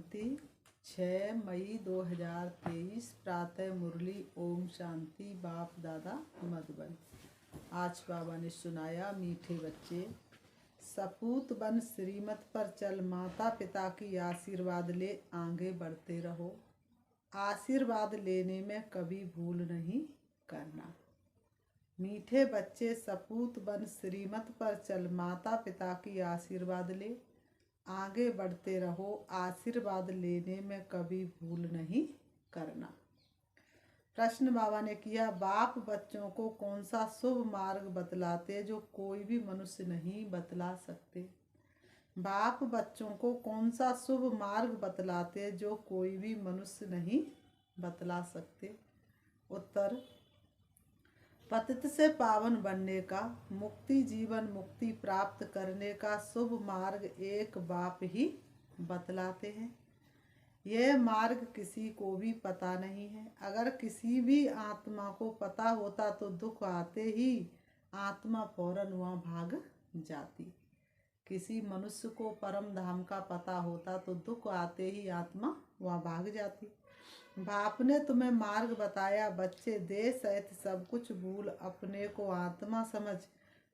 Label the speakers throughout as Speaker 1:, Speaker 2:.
Speaker 1: शांति। 6 मई 2023 प्रातः मुरली। ओम शांति। बाप दादा मधुबन। आज बाबा ने सुनाया, मीठे बच्चे सपूत बन श्रीमत पर चल, माता पिता की आशीर्वाद ले आगे बढ़ते रहो। आशीर्वाद लेने में कभी भूल नहीं करना। मीठे बच्चे सपूत बन श्रीमत पर चल, माता पिता की आशीर्वाद ले आगे बढ़ते रहो। आशीर्वाद लेने में कभी भूल नहीं करना। प्रश्न बाबा ने किया, बाप बच्चों को कौन सा शुभ मार्ग बतलाते जो कोई भी मनुष्य नहीं बतला सकते? बाप बच्चों को कौन सा शुभ मार्ग बतलाते जो कोई भी मनुष्य नहीं बतला सकते? उत्तर, पतित से पावन बनने का, मुक्ति जीवन मुक्ति प्राप्त करने का शुभ मार्ग एक बाप ही बतलाते हैं। यह मार्ग किसी को भी पता नहीं है। अगर किसी भी आत्मा को पता होता तो दुख आते ही आत्मा फौरन वहाँ भाग जाती। किसी मनुष्य को परम धाम का पता होता तो दुख आते ही आत्मा वहाँ भाग जाती। बाप ने तुम्हें मार्ग बताया, बच्चे देह सहित सब कुछ भूल अपने को आत्मा समझ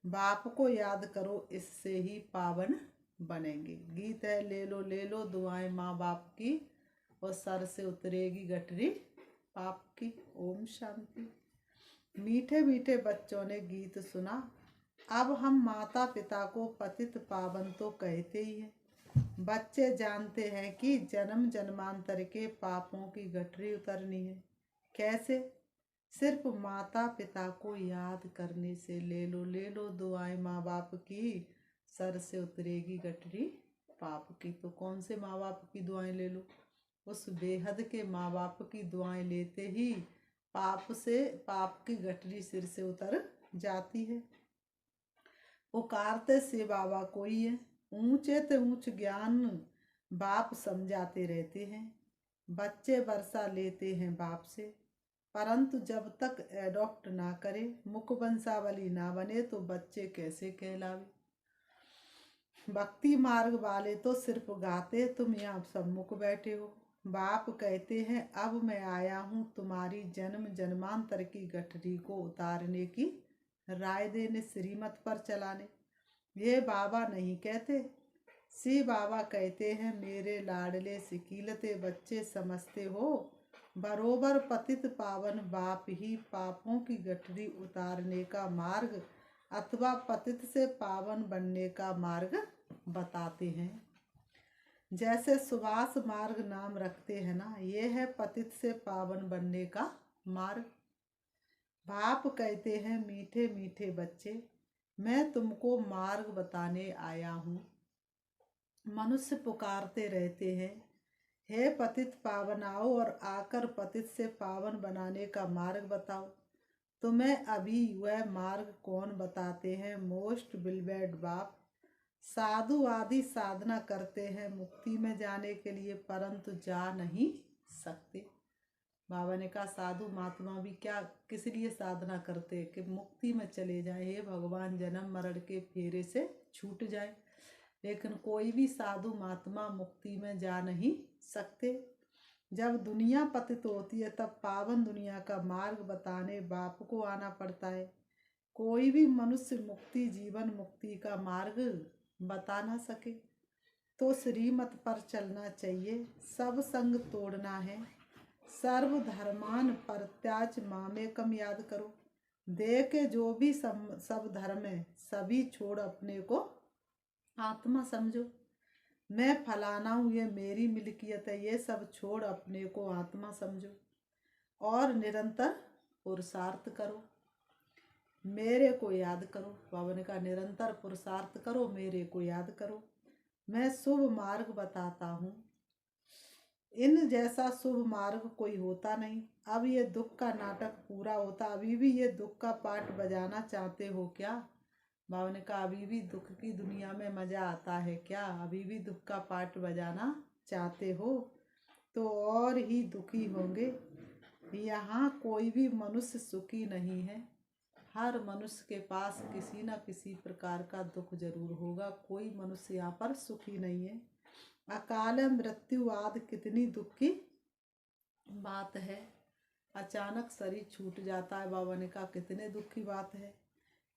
Speaker 1: बाप को याद करो, इससे ही पावन बनेंगे। गीत है, ले लो दुआएं माँ बाप की, और सर से उतरेगी गठरी पाप की। ओम शांति। मीठे मीठे बच्चों ने गीत सुना। अब हम माता पिता को पतित पावन तो कहते ही हैं। बच्चे जानते हैं कि जन्म जन्मांतर के पापों की गठरी उतरनी है। कैसे? सिर्फ माता पिता को याद करने से। ले लो दुआएं माँ बाप की, सर से उतरेगी गठरी पाप की। तो कौन से माँ बाप की दुआएं ले लो? उस बेहद के माँ बाप की दुआएं लेते ही पाप की गठरी सिर से उतर जाती है। पुकारते से बाबा कोई है, ऊंचे ते ऊंच ज्ञान बाप समझाते रहते हैं। बच्चे वर्षा लेते हैं बाप से, परंतु जब तक एडॉप्ट ना करे, मुख वंशावली ना बने तो बच्चे कैसे कहलावे? भक्ति मार्ग वाले तो सिर्फ गाते, तुम यहाँ सम्मुख बैठे हो। बाप कहते हैं, अब मैं आया हूँ तुम्हारी जन्म जन्मांतर की गठरी को उतारने की राय देने, श्रीमत पर चलाने। ये बाबा नहीं कहते, सी बाबा कहते हैं, मेरे लाडले सिकीलते बच्चे समझते हो, बरोबर पतित पावन बाप ही पापों की गठरी उतारने का मार्ग अथवा पतित से पावन बनने का मार्ग बताते हैं। जैसे सुभाष मार्ग नाम रखते हैं ना, ये है पतित से पावन बनने का मार्ग। बाप कहते हैं, मीठे मीठे बच्चे, मैं तुमको मार्ग बताने आया हूँ। मनुष्य पुकारते रहते हैं, हे पतित पावन आओ और आकर पतित से पावन बनाने का मार्ग बताओ। तुम्हें अभी वह मार्ग कौन बताते हैं? मोस्ट बिलवेड बाप। साधु आदि साधना करते हैं मुक्ति में जाने के लिए, परंतु जा नहीं सकते। बाबा ने कहा, साधु महात्मा भी क्या किस लिए साधना करते? कि मुक्ति में चले जाए, हे भगवान जन्म मरण के फेरे से छूट जाए। लेकिन कोई भी साधु महात्मा मुक्ति में जा नहीं सकते। जब दुनिया पतित होती है तब पावन दुनिया का मार्ग बताने बाप को आना पड़ता है। कोई भी मनुष्य मुक्ति जीवन मुक्ति का मार्ग बता ना सके तो श्रीमत पर चलना चाहिए। सब संग तोड़ना है, सर्व धर्मान परित्याज मामेकम याद करो। देह के जो भी सब धर्म है, सभी छोड़ अपने को आत्मा समझो। मैं फलाना हूँ, ये मेरी मिल्कियत है, ये सब छोड़ अपने को आत्मा समझो और निरंतर पुरुषार्थ करो, मेरे को याद करो। बाबा ने कहा, निरंतर पुरुषार्थ करो, मेरे को याद करो। मैं शुभ मार्ग बताता हूँ, इन जैसा शुभ मार्ग कोई होता नहीं। अब ये दुख का नाटक पूरा होता, अभी भी ये दुख का पाठ बजाना चाहते हो क्या? बाबा ने कहा, अभी भी दुख की दुनिया में मजा आता है क्या? अभी भी दुख का पाठ बजाना चाहते हो तो और ही दुखी होंगे। यहाँ कोई भी मनुष्य सुखी नहीं है। हर मनुष्य के पास किसी न किसी प्रकार का दुख जरूर होगा। कोई मनुष्य यहाँ पर सुखी नहीं है। अकाल मृत्यु आदि कितनी दुख की बात है। अचानक शरीर छूट जाता है, बाबा ने कहा कितने दुख की बात है।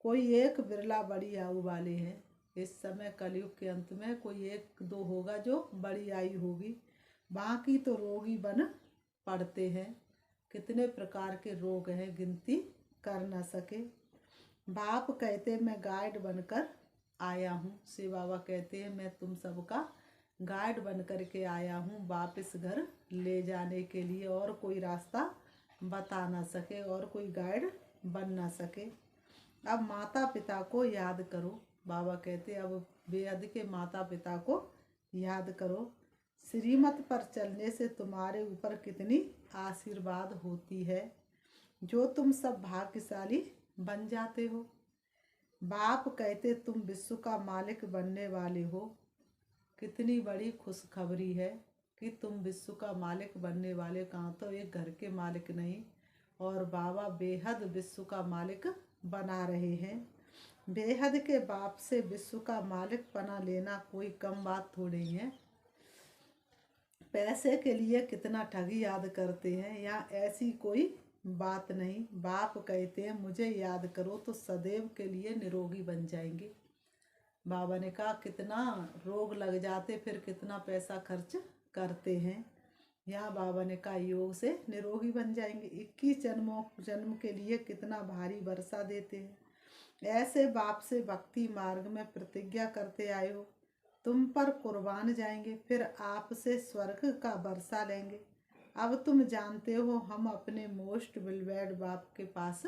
Speaker 1: कोई एक बिरला बड़ी आयु वाले हैं। इस समय कलयुग के अंत में कोई एक दो होगा जो बड़ी आयु होगी, बाकी तो रोगी बन पड़ते हैं। कितने प्रकार के रोग हैं, गिनती कर न सके। बाप कहते मैं गाइड बनकर आया हूँ। शिव बाबा कहते हैं मैं तुम सबका गाइड बन करके आया हूँ वापस घर ले जाने के लिए, और कोई रास्ता बता ना सके और कोई गाइड बन ना सके। अब माता पिता को याद करो। बाबा कहते अब बेहद के माता पिता को याद करो। श्रीमत पर चलने से तुम्हारे ऊपर कितनी आशीर्वाद होती है, जो तुम सब भाग्यशाली बन जाते हो। बाप कहते तुम विश्व का मालिक बनने वाले हो। कितनी बड़ी खुशखबरी है कि तुम विश्व का मालिक बनने वाले, कहाँ तो एक घर के मालिक नहीं, और बाबा बेहद विश्व का मालिक बना रहे हैं। बेहद के बाप से विश्व का मालिक बना लेना कोई कम बात थोड़ी है। पैसे के लिए कितना ठगी याद करते हैं, यहाँ ऐसी कोई बात नहीं। बाप कहते हैं मुझे याद करो तो सदैव के लिए निरोगी बन जाएंगे। बाबा ने कहा कितना रोग लग जाते, फिर कितना पैसा खर्च करते हैं। यहाँ बाबा ने कहा योग से निरोगी बन जाएंगे। 21 जन्म के लिए कितना भारी वर्षा देते हैं। ऐसे बाप से भक्ति मार्ग में प्रतिज्ञा करते आए हो, तुम पर कुर्बान जाएंगे, फिर आपसे स्वर्ग का वर्षा लेंगे। अब तुम जानते हो हम अपने मोस्ट बिलवेड बाप के पास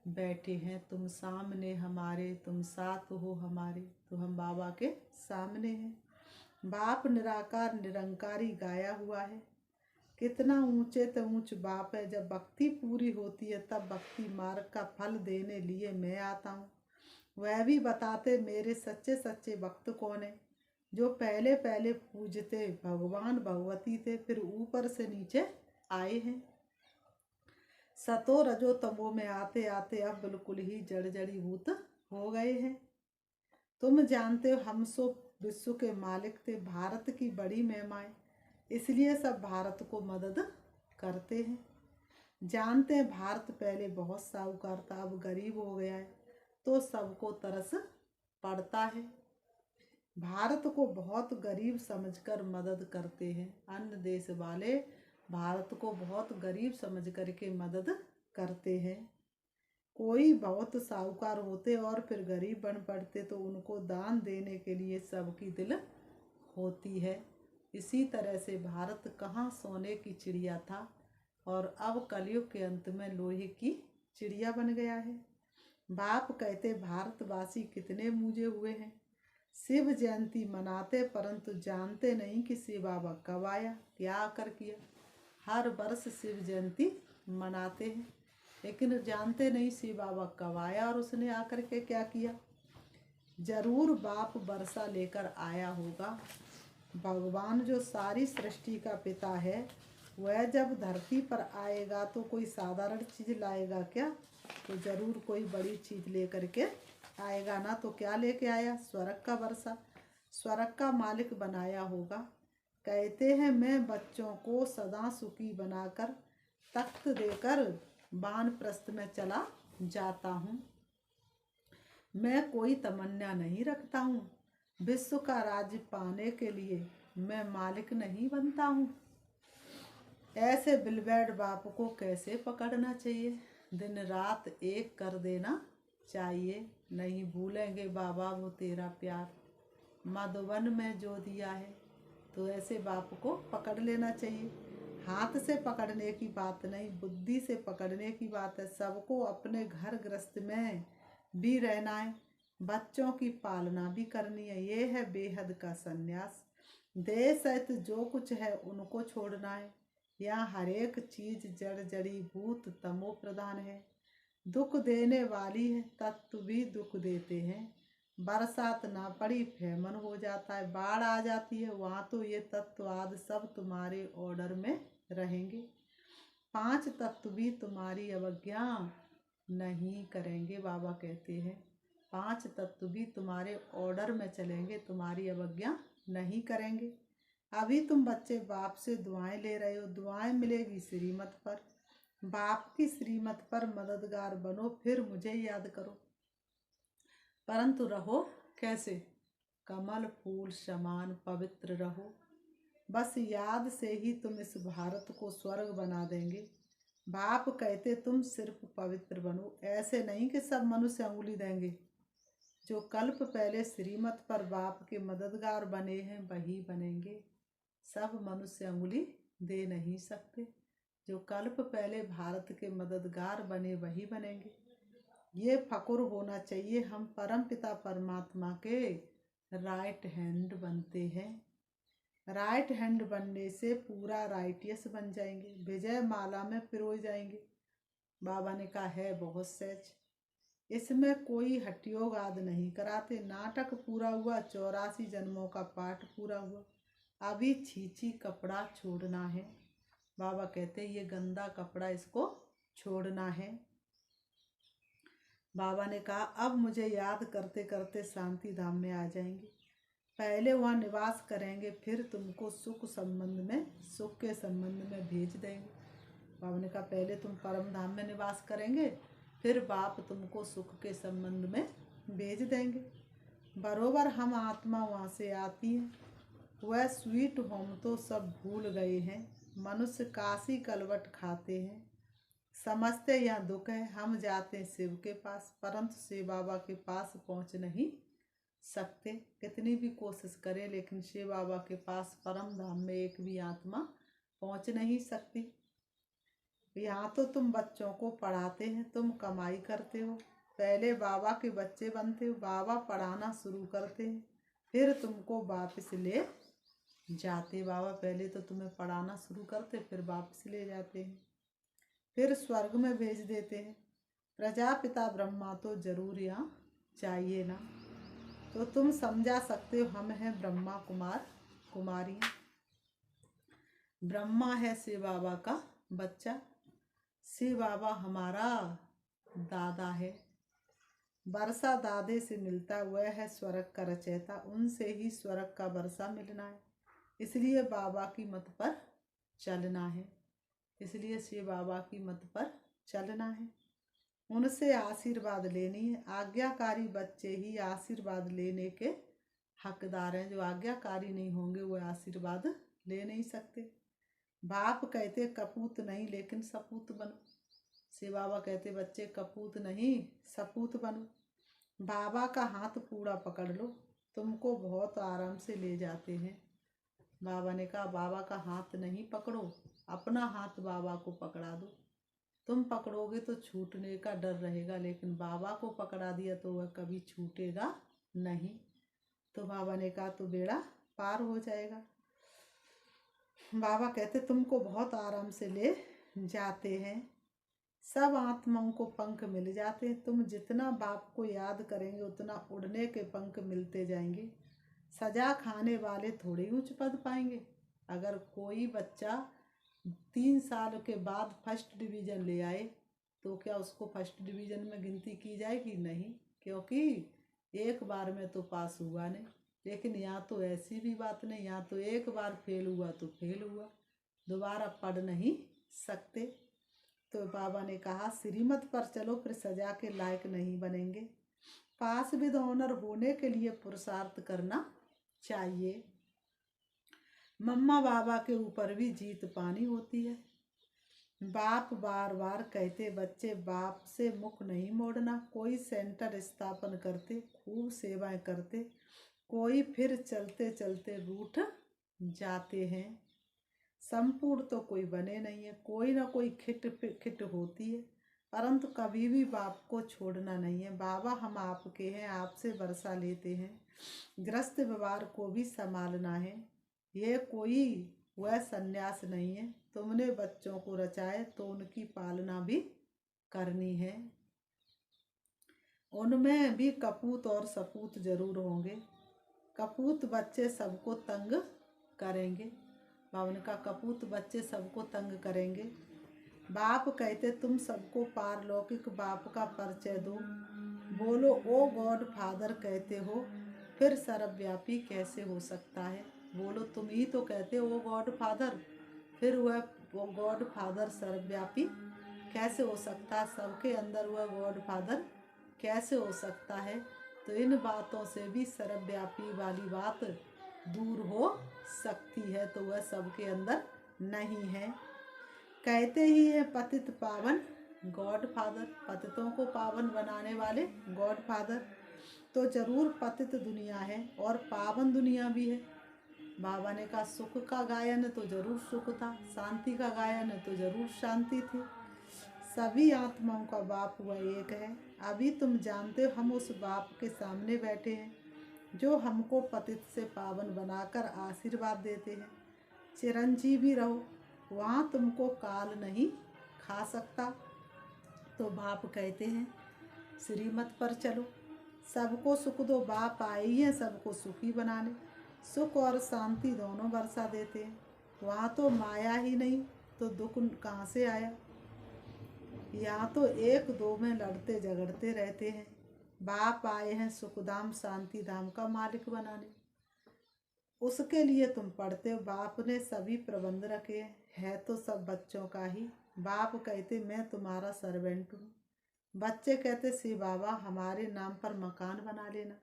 Speaker 1: बैठे हैं। तुम सामने हमारे, तुम साथ हो हमारे, तो हम बाबा के सामने हैं। बाप निराकार निरंकारी गाया हुआ है। कितना ऊंचे तो ऊंच बाप है। जब भक्ति पूरी होती है तब भक्ति मार्ग का फल देने लिए मैं आता हूँ। वह भी बताते मेरे सच्चे सच्चे भक्त कौन है, जो पहले पहले पूजते भगवान भगवती थे, फिर ऊपर से नीचे आए हैं। सतो रजो तमो में आते आते अब बिल्कुल ही जड़ जड़ीभूत हो गए हैं। तुम जानते हो हम सो विश्व के मालिक थे, भारत की बड़ी महिमाएं, इसलिए सब भारत को मदद करते हैं। जानते हैं भारत पहले बहुत साहूकार था, अब गरीब हो गया है, तो सबको तरस पड़ता है। भारत को बहुत गरीब समझकर मदद करते हैं। अन्य देश वाले भारत को बहुत गरीब समझ करके मदद करते हैं। कोई बहुत साहूकार होते और फिर गरीब बन पड़ते तो उनको दान देने के लिए सबकी दिल होती है। इसी तरह से भारत कहाँ सोने की चिड़िया था और अब कलयुग के अंत में लोहे की चिड़िया बन गया है। बाप कहते भारतवासी कितने मूजे हुए हैं। शिव जयंती मनाते परंतु जानते नहीं कि शिव बाबा कब आया, क्या आकर किया। हर वर्ष शिव जयंती मनाते हैं लेकिन जानते नहीं शिव बाबा कब आया और उसने आकर के क्या किया। जरूर बाप वर्षा लेकर आया होगा। भगवान जो सारी सृष्टि का पिता है, वह जब धरती पर आएगा तो कोई साधारण चीज़ लाएगा क्या, तो जरूर कोई बड़ी चीज़ लेकर के आएगा ना। तो क्या लेके आया, स्वर्ग का वर्षा, स्वर्ग का मालिक बनाया होगा। कहते हैं मैं बच्चों को सदा सुखी बनाकर तख्त देकर वानप्रस्थ में चला जाता हूँ। मैं कोई तमन्ना नहीं रखता हूँ, विश्व का राज्य पाने के लिए मैं मालिक नहीं बनता हूँ। ऐसे बिलवेड बाप को कैसे पकड़ना चाहिए, दिन रात एक कर देना चाहिए। नहीं भूलेंगे बाबा वो तेरा प्यार, मधुबन में जो दिया है। तो ऐसे बाप को पकड़ लेना चाहिए। हाथ से पकड़ने की बात नहीं, बुद्धि से पकड़ने की बात है। सबको अपने घर गृहस्थ में भी रहना है, बच्चों की पालना भी करनी है। ये है बेहद का संन्यास। देश सहित जो कुछ है उनको छोड़ना है। यहाँ हर एक चीज जड़ जड़ीभूत तमो प्रधान है, दुख देने वाली है, तत्व भी दुख देते हैं। बरसात ना पड़ी फेमन हो जाता है, बाढ़ आ जाती है, वहाँ तो ये तत्व आदि सब तुम्हारे ऑर्डर में रहेंगे। 5 तत्व भी तुम्हारी अवज्ञा नहीं करेंगे। बाबा कहते हैं 5 तत्व भी तुम्हारे ऑर्डर में चलेंगे, तुम्हारी अवज्ञा नहीं करेंगे। अभी तुम बच्चे बाप से दुआएं ले रहे हो, दुआएं मिलेगी श्रीमत पर। बाप की श्रीमत पर मददगार बनो, फिर मुझे याद करो। परंतु रहो कैसे? कमल फूल समान पवित्र रहो। बस याद से ही तुम इस भारत को स्वर्ग बना देंगे। बाप कहते तुम सिर्फ पवित्र बनो, ऐसे नहीं कि सब मनुष्य अंगुली देंगे। जो कल्प पहले श्रीमत पर बाप के मददगार बने हैं वही बनेंगे। सब मनुष्य अंगुली दे नहीं सकते। जो कल्प पहले भारत के मददगार बने वही बनेंगे। ये फक्र होना चाहिए, हम परम पिता परमात्मा के राइट हैंड बनते हैं। राइट हैंड बनने से पूरा राइटियस बन जाएंगे, विजय माला में पिरोए जाएंगे। बाबा ने कहा है बहुत सहज, इसमें कोई हट्योगाद नहीं कराते। नाटक पूरा हुआ, 84 जन्मों का पाठ पूरा हुआ। अभी छीछी कपड़ा छोड़ना है। बाबा कहते ये गंदा कपड़ा इसको छोड़ना है। बाबा ने कहा अब मुझे याद करते करते शांति धाम में आ जाएंगे। पहले वहाँ निवास करेंगे, फिर तुमको सुख के संबंध में भेज देंगे। बाबा ने कहा पहले तुम परम धाम में निवास करेंगे, फिर बाप तुमको सुख के संबंध में भेज देंगे। बरोबर हम आत्मा वहाँ से आती है। वह स्वीट होम तो सब भूल गए हैं। मनुष्य काशी कलवट खाते हैं, समझते यहाँ दुख है। हम जाते हैं शिव के पास, परंतु शिव बाबा के पास पहुँच नहीं सकते। कितनी भी कोशिश करें लेकिन शिव बाबा के पास परम धाम में एक भी आत्मा पहुँच नहीं सकती। यहाँ तो तुम बच्चों को पढ़ाते हैं, तुम कमाई करते हो। पहले बाबा के बच्चे बनते हो, बाबा पढ़ाना शुरू करते हैं, फिर तुमको वापस ले जाते। बाबा पहले तो तुम्हें पढ़ाना शुरू करते, फिर वापस ले जाते हैं, फिर स्वर्ग में भेज देते हैं। प्रजापिता ब्रह्मा तो जरूर यहाँ चाहिए ना, तो तुम समझा सकते हो हम हैं ब्रह्मा कुमार कुमारी। ब्रह्मा है शिव बाबा का बच्चा, शिव बाबा हमारा दादा है। वर्षा दादे से मिलता हुआ है स्वर्ग का रचयिता, उनसे ही स्वर्ग का वर्षा मिलना है। इसलिए बाबा की मत पर चलना है, इसलिए शिव बाबा की मत पर चलना है, उनसे आशीर्वाद लेनी है। आज्ञाकारी बच्चे ही आशीर्वाद लेने के हकदार हैं। जो आज्ञाकारी नहीं होंगे वो आशीर्वाद ले नहीं सकते। बाप कहते कपूत नहीं लेकिन सपूत बनो। शिव बाबा कहते बच्चे कपूत नहीं सपूत बनो। बाबा का हाथ पूरा पकड़ लो, तुमको बहुत आराम से ले जाते हैं। बाबा ने कहा बाबा का हाथ नहीं पकड़ो, अपना हाथ बाबा को पकड़ा दो। तुम पकड़ोगे तो छूटने का डर रहेगा, लेकिन बाबा को पकड़ा दिया तो वह कभी छूटेगा नहीं। तो बाबा ने कहा तो बेड़ा पार हो जाएगा। बाबा कहते तुमको बहुत आराम से ले जाते हैं। सब आत्माओं को पंख मिल जाते हैं। तुम जितना बाप को याद करेंगे उतना उड़ने के पंख मिलते जाएंगे। सजा खाने वाले थोड़े ऊंच पद पाएंगे। अगर कोई बच्चा 3 साल के बाद फर्स्ट डिवीज़न ले आए तो क्या उसको फर्स्ट डिवीज़न में गिनती की जाएगी? नहीं, क्योंकि एक बार में तो पास हुआ नहीं। लेकिन यहाँ तो ऐसी भी बात नहीं, यहाँ तो एक बार फेल हुआ तो फेल हुआ, दोबारा पढ़ नहीं सकते। तो बाबा ने कहा श्रीमत पर चलो, फिर सजा के लायक नहीं बनेंगे। पास विद ऑनर होने के लिए पुरुषार्थ करना चाहिए। मम्मा बाबा के ऊपर भी जीत पानी होती है। बाप बार बार कहते बच्चे बाप से मुख नहीं मोड़ना। कोई सेंटर स्थापन करते, खूब सेवाएं करते, कोई फिर चलते चलते रूठ जाते हैं। संपूर्ण तो कोई बने नहीं है, कोई ना कोई खिट होती है, परंतु कभी भी बाप को छोड़ना नहीं है। बाबा हम आपके हैं, आपसे वर्षा लेते हैं, ग्रस्त व्यवहार को भी संभालना है। ये कोई वह संन्यास नहीं है। तुमने बच्चों को रचाए तो उनकी पालना भी करनी है। उनमें भी कपूत और सपूत जरूर होंगे। कपूत बच्चे सबको तंग करेंगे। बाबा ने कहा कपूत बच्चे सबको तंग करेंगे। बाप कहते तुम सबको पारलौकिक बाप का परिचय दो। बोलो ओ गॉड फादर कहते हो, फिर सर्वव्यापी कैसे हो सकता है? बोलो तुम ही तो कहते हो वो गॉड फादर, फिर वो गॉड फादर सर्वव्यापी कैसे हो सकता है? सबके अंदर वह गॉड फादर कैसे हो सकता है? तो इन बातों से भी सर्वव्यापी वाली बात दूर हो सकती है, तो वह सबके अंदर नहीं है। कहते ही है पतित पावन गॉड फादर, पतितों को पावन बनाने वाले गॉड फादर। तो जरूर पतित दुनिया है और पावन दुनिया भी है। बाबा ने कहा सुख का गायन तो जरूर सुख था, शांति का गायन तो जरूर शांति थी। सभी आत्माओं का बाप वह एक है। अभी तुम जानते हो हम उस बाप के सामने बैठे हैं जो हमको पतित से पावन बनाकर आशीर्वाद देते हैं। चिरंजीवी रहो, वहाँ तुमको काल नहीं खा सकता। तो बाप कहते हैं श्रीमत पर चलो, सबको सुख दो। बाप आए ही हैं सबको सुखी बनाने, सुख और शांति दोनों बरसा देते हैं। वहाँ तो माया ही नहीं तो दुख कहाँ से आया? यहाँ तो एक दो में लड़ते झगड़ते रहते हैं। बाप आए हैं सुखधाम शांति धाम का मालिक बनाने, उसके लिए तुम पढ़ते हो। बाप ने सभी प्रबंध रखे है तो सब बच्चों का ही। बाप कहते मैं तुम्हारा सर्वेंट हूँ, बच्चे कहते सी बाबा हमारे नाम पर मकान बना लेना।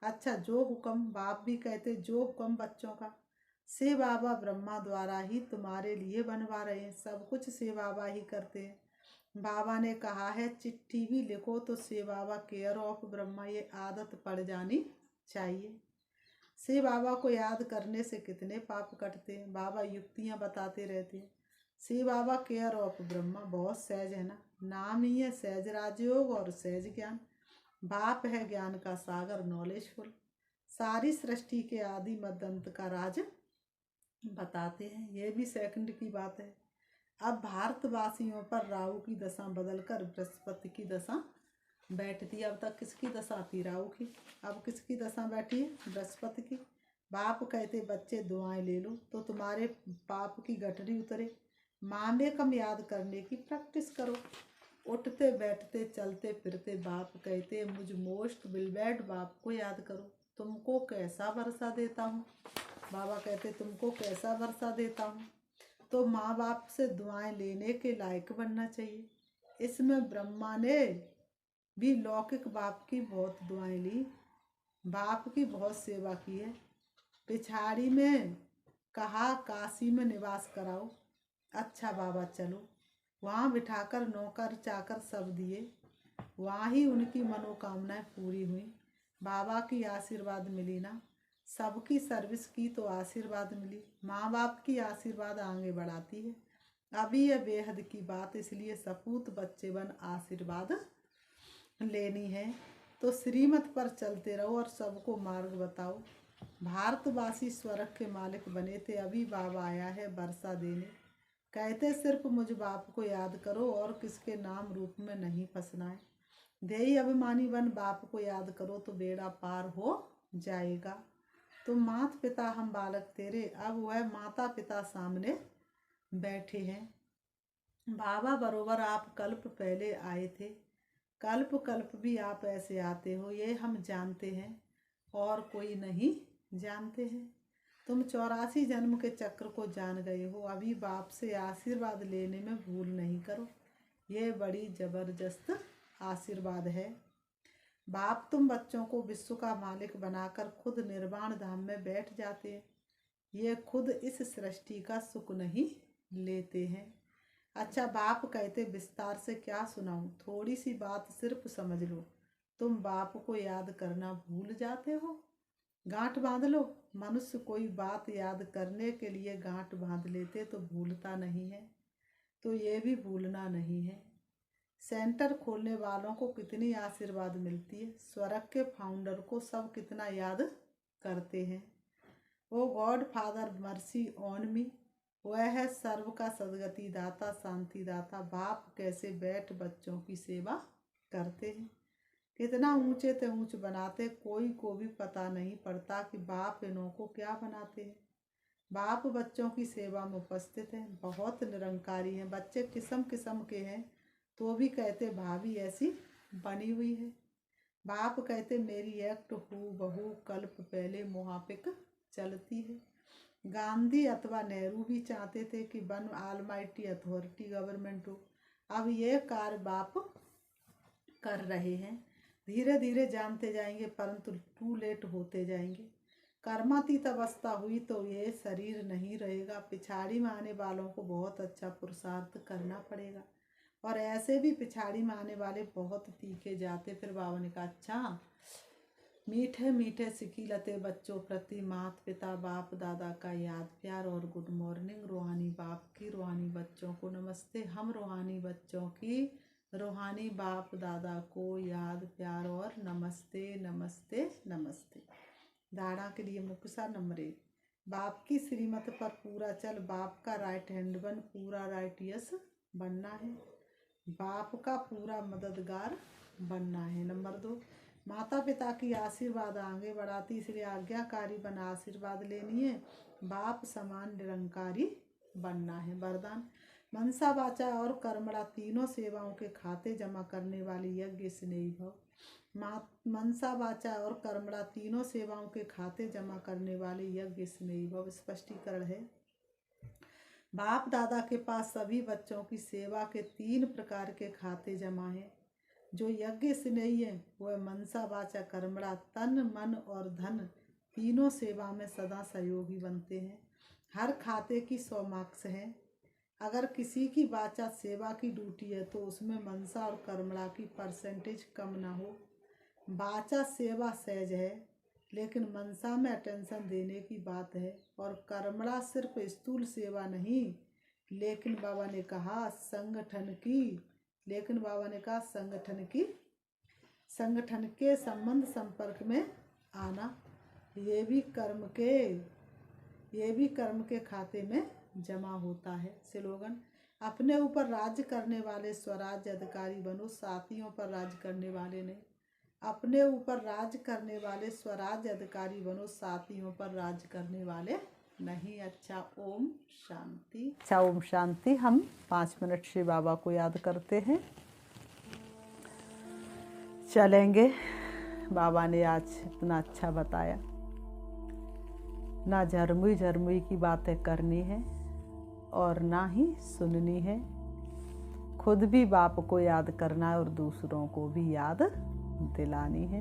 Speaker 1: अच्छा जो हुक्म, बाप भी कहते जो हुक्म बच्चों का, से बाबा ब्रह्मा द्वारा ही तुम्हारे लिए बनवा रहे हैं। सब कुछ से बाबा ही करते हैं। बाबा ने कहा है चिट्ठी भी लिखो तो से बाबा केयर ऑफ ब्रह्मा, ये आदत पड़ जानी चाहिए। से बाबा को याद करने से कितने पाप कटते हैं। बाबा युक्तियाँ बताते रहते हैं। से बाबा केयर ऑफ ब्रह्मा बहुत सहज है ना, नाम ही है सहज राजयोग और सहज ज्ञान। बाप है ज्ञान का सागर नॉलेजफुल, सारी सृष्टि के आदि मध्य अंत का राज बताते हैं। ये भी सेकंड की बात है। अब भारतवासियों पर राहु की दशा बदलकर बृहस्पति की दशा बैठती है। अब तक किसकी दशा थी? राहु की। अब किसकी दशा बैठी है? बृहस्पति की। बाप कहते बच्चे दुआएं ले लो तो तुम्हारे पाप की गठरी उतरे। माँ में कम याद करने की प्रैक्टिस करो। उठते बैठते चलते फिरते बाप कहते मुझ मोस्ट बिलबैड बाप को याद करो। तुमको कैसा वर्षा देता हूँ? बाबा कहते तुमको कैसा वर्षा देता हूँ? तो माँ बाप से दुआएं लेने के लायक बनना चाहिए। इसमें ब्रह्मा ने भी लौकिक बाप की बहुत दुआएं ली, बाप की बहुत सेवा की है। पिछाड़ी में कहा काशी में निवास कराओ। अच्छा बाबा चलो, वहाँ बिठाकर नौकर चाकर सब दिए, वहाँ ही उनकी मनोकामनाएं पूरी हुई। बाबा की आशीर्वाद मिली ना, सबकी सर्विस की तो आशीर्वाद मिली। माँ बाप की आशीर्वाद आगे बढ़ाती है। अभी यह बेहद की बात, इसलिए सपूत बच्चे बन आशीर्वाद लेनी है। तो श्रीमत पर चलते रहो और सबको मार्ग बताओ। भारतवासी स्वर्ग के मालिक बने थे, अभी बाबा आया है वर्षा देने। कहते सिर्फ मुझ बाप को याद करो और किसके नाम रूप में नहीं फंसना है। देही अभिमानी बन बाप को याद करो तो बेड़ा पार हो जाएगा। तुम माता पिता हम बालक तेरे, अब वह माता पिता सामने बैठे हैं। बाबा बरोबर आप कल्प पहले आए थे, कल्प कल्प भी आप ऐसे आते हो, ये हम जानते हैं और कोई नहीं जानते हैं। तुम 84 जन्म के चक्र को जान गए हो। अभी बाप से आशीर्वाद लेने में भूल नहीं करो, ये बड़ी जबरदस्त आशीर्वाद है। बाप तुम बच्चों को विश्व का मालिक बनाकर खुद निर्वाण धाम में बैठ जाते हैं। ये खुद इस सृष्टि का सुख नहीं लेते हैं। अच्छा बाप कहते विस्तार से क्या सुनाऊं, थोड़ी सी बात सिर्फ समझ लो। तुम बाप को याद करना भूल जाते हो। गांठ बांध लो। मनुष्य कोई बात याद करने के लिए गांठ बांध लेते तो भूलता नहीं है, तो ये भी भूलना नहीं है। सेंटर खोलने वालों को कितनी आशीर्वाद मिलती है, स्वर्ग के फाउंडर को सब कितना याद करते हैं। Oh God father mercy on me, वह है सर्व का सदगति दाता शांति दाता। बाप कैसे बैठ बच्चों की सेवा करते हैं, कितना ऊंचे ते ऊंच बनाते, कोई को भी पता नहीं पड़ता कि बाप इन्हों को क्या बनाते हैं। बाप बच्चों की सेवा में उपस्थित हैं, बहुत निरंकारी हैं। बच्चे किस्म किस्म के हैं तो भी कहते भाभी ऐसी बनी हुई है। बाप कहते मेरी एक्ट हूँ बहू कल्प पहले मुहापिक चलती है। गांधी अथवा नेहरू भी चाहते थे कि वन ऑलमाइटी अथॉरिटी गवर्नमेंट हो। अब ये कार्य बाप कर रहे हैं। धीरे धीरे जानते जाएंगे, परंतु टू लेट होते जाएंगे। कर्मातीत अवस्था हुई तो ये शरीर नहीं रहेगा। पिछाड़ी में आने वालों को बहुत अच्छा पुरुषार्थ करना पड़ेगा, और ऐसे भी पिछाड़ी में आने वाले बहुत तीखे जाते। फिर बाबा ने कहा, अच्छा मीठे मीठे सिकीलते बच्चों प्रति माता पिता बाप दादा का याद प्यार और गुड मॉर्निंग। रूहानी बाप की रूहानी बच्चों को नमस्ते। हम रूहानी बच्चों की रूहानी बाप दादा को याद प्यार और नमस्ते नमस्ते नमस्ते। धारणा के लिए मुख्य नंबर 1, बाप की श्रीमत पर पूरा चल। बाप का राइट हैंड बन, पूरा राइट यस बनना है। बाप का पूरा मददगार बनना है। नंबर 2, माता पिता की आशीर्वाद आगे बढ़ाती, इसलिए आज्ञाकारी बना आशीर्वाद लेनी है। बाप समान निरंकारी बनना है। वरदान, मनसा वाचा और कर्मणा तीनों सेवाओं के खाते जमा करने वाली यज्ञ स्नेही भव। मनसा वाचा और कर्मणा तीनों सेवाओं के खाते जमा करने वाले यज्ञ स्नेही भव। स्पष्टीकरण है, बाप दादा के पास सभी बच्चों की सेवा के 3 प्रकार के खाते जमा हैं। जो यज्ञ स्नेही है वह मनसा वाचा कर्मणा तन मन और धन तीनों सेवा में सदा सहयोगी बनते हैं। हर खाते की 100 मार्क्स हैं। अगर किसी की वाचा सेवा की ड्यूटी है तो उसमें मनसा और कर्मणा की परसेंटेज कम ना हो। वाचा सेवा सहज है, लेकिन मनसा में अटेंशन देने की बात है। और कर्मणा सिर्फ स्थूल सेवा नहीं, लेकिन बाबा ने कहा संगठन के संबंध संपर्क में आना, ये भी कर्म के खाते में जमा होता है। स्लोगन, अपने ऊपर राज्य करने वाले स्वराज्य अधिकारी बनो, साथियों पर राज्य करने वाले नहीं। अपने ऊपर राज्य करने वाले स्वराज्य अधिकारी बनो, साथियों पर राज्य करने वाले नहीं। अच्छा, ओम शांति। अच्छा, ओम शांति। हम 5 मिनट से बाबा को याद करते हैं, चलेंगे। बाबा ने आज इतना अच्छा बताया, ना झरमुई की बातें करनी है और ना ही सुननी है। खुद भी बाप को याद करना है और दूसरों को भी याद दिलानी है।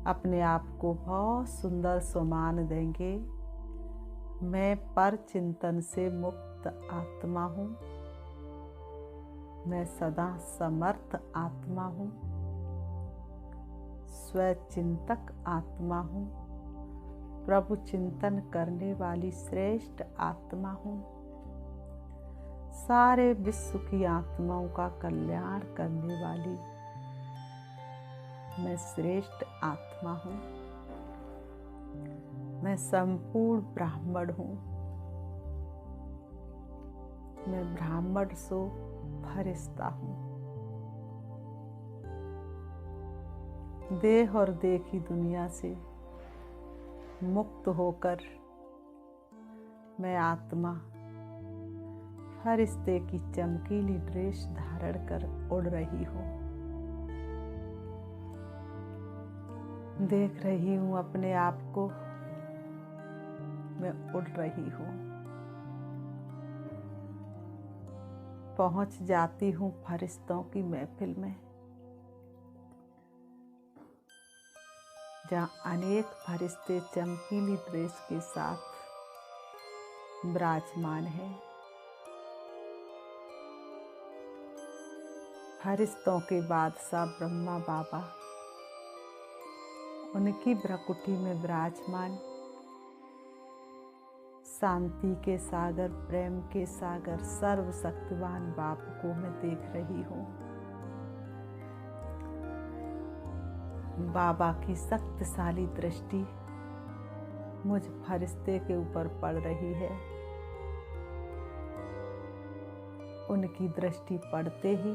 Speaker 1: अपने आप को बहुत सुंदर सम्मान देंगे। मैं पर चिंतन से मुक्त आत्मा हूँ। मैं सदा समर्थ आत्मा हूँ। स्वचिंतक आत्मा हूँ। प्रभु चिंतन करने वाली श्रेष्ठ आत्मा हूँ। सारे विश्व की आत्माओं का कल्याण करने वाली मैं श्रेष्ठ आत्मा हूँ। मैं संपूर्ण ब्राह्मण हूँ। मैं ब्राह्मण सो फरिश्ता हूँ। देह और देह की दुनिया से मुक्त होकर मैं आत्मा फरिश्ते की चमकीली ड्रेस धारण कर उड़ रही हूँ। देख रही हूँ अपने आप को, मैं उड़ रही हूँ। पहुँच जाती हूँ फरिश्तों की महफिल में, जहाँ अनेक फरिश्ते चमकीली ड्रेस के साथ विराजमान हैं। फरिश्तों के बादशाह ब्रह्मा बाबा, उनकी भ्रकुटी में विराजमान शांति के सागर, प्रेम के सागर, सर्वशक्तिवान बाप को मैं देख रही हूँ। बाबा की शक्तिशाली दृष्टि मुझ फरिश्ते के ऊपर पड़ रही है। उनकी दृष्टि पड़ते ही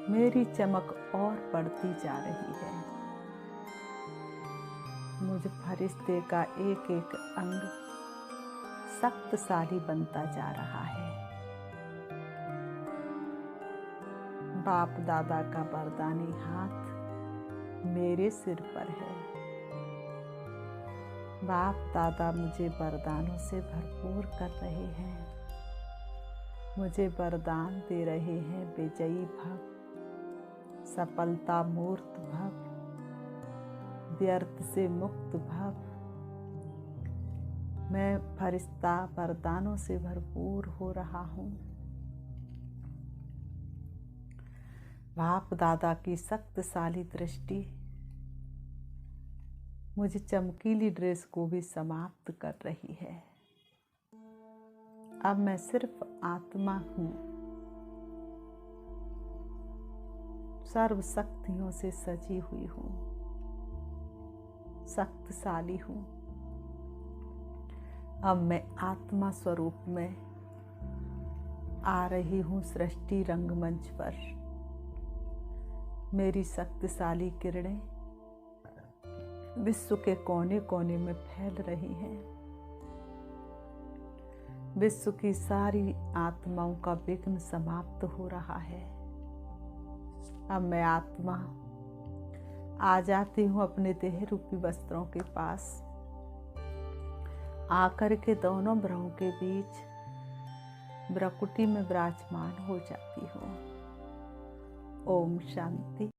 Speaker 1: मेरी चमक और बढ़ती जा रही है। मुझ फरिश्ते का एक एक अंग शक्तिशाली बनता जा रहा है। बाप दादा का वरदानी हाथ मेरे सिर पर है। बाप दादा मुझे वरदानों से भरपूर कर रहे हैं। मुझे वरदान दे रहे हैं विजयी भव, सफलता मूर्त भव, व्यर्थ से मुक्त भव। मैं फरिश्ता वरदानों से भरपूर हो रहा हूँ। बाप दादा की शक्तिशाली दृष्टि मुझे चमकीली ड्रेस को भी समाप्त कर रही है। अब मैं सिर्फ आत्मा हूँ, सर्व शक्तियों से सजी हुई हूँ, शक्तिशाली हूँ। अब मैं आत्मा स्वरूप में आ रही हूँ सृष्टि रंगमंच पर। मेरी शक्तिशाली किरणें विश्व के कोने कोने में फैल रही हैं। विश्व की सारी आत्माओं का विघ्न समाप्त हो रहा है। अब मैं आत्मा आ जाती हूँ अपने देह रूपी वस्त्रों के पास, आकर के दोनों भ्रुओं के बीच भ्रकुटी में विराजमान हो जाती हूँ। ओम शांति।